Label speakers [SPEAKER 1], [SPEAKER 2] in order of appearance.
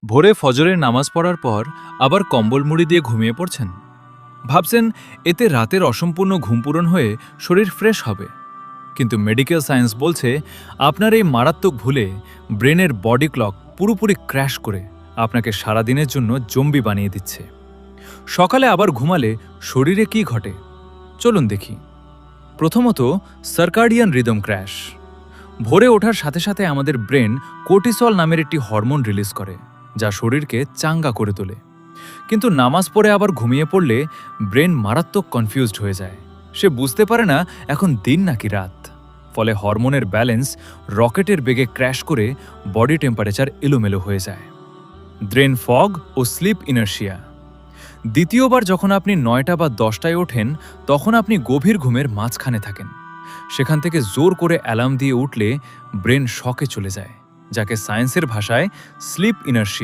[SPEAKER 1] ভোরে ফজরের নামাজ পড়ার পর আবার কম্বল মুড়ি দিয়ে ঘুমিয়ে পড়ছেন। ভাবছেন এতে রাতের অসম্পূর্ণ ঘুম পূরণ হয়ে শরীর ফ্রেশ হবে। কিন্তু মেডিকেল সায়েন্স বলছে আপনার এই মারাত্মক ভুলে ব্রেনের বডি ক্লক পুরোপুরি ক্র্যাশ করে আপনাকে সারাদিনের জন্য জম্বি বানিয়ে দিচ্ছে। সকালে আবার ঘুমালে শরীরে কি ঘটে চলুন দেখি। প্রথমত, সার্কাডিয়ান রিদম ক্র্যাশ। ভোরে ওঠার সাথে সাথে আমাদের ব্রেন কোর্টিসল নামের একটি হরমোন রিলিজ করে, যা শরীরকে চাঙ্গা করে তোলে। কিন্তু নামাজ পড়ে আবার ঘুমিয়ে পড়লে ব্রেন মারাত্মক কনফিউজড হয়ে যায়। সে বুঝতে পারে না এখন দিন নাকি রাত। ফলে হরমোনের ব্যালেন্স রকেটের বেগে ক্র্যাশ করে বডি টেম্পারেচার এলোমেলো হয়ে যায়। ব্রেন ফগ ও স্লিপ ইনার্শিয়া। দ্বিতীয়বার যখন আপনি ৯টা বা ১০টায় ওঠেন, তখন আপনি গভীর ঘুমের মাঝখানে থাকেন। সেখান থেকে জোর করে অ্যালার্ম দিয়ে উঠলে ব্রেন শকে চলে যায়, যাকে সায়েন্সের ভাষায় স্লিপ ইনার্শিয়া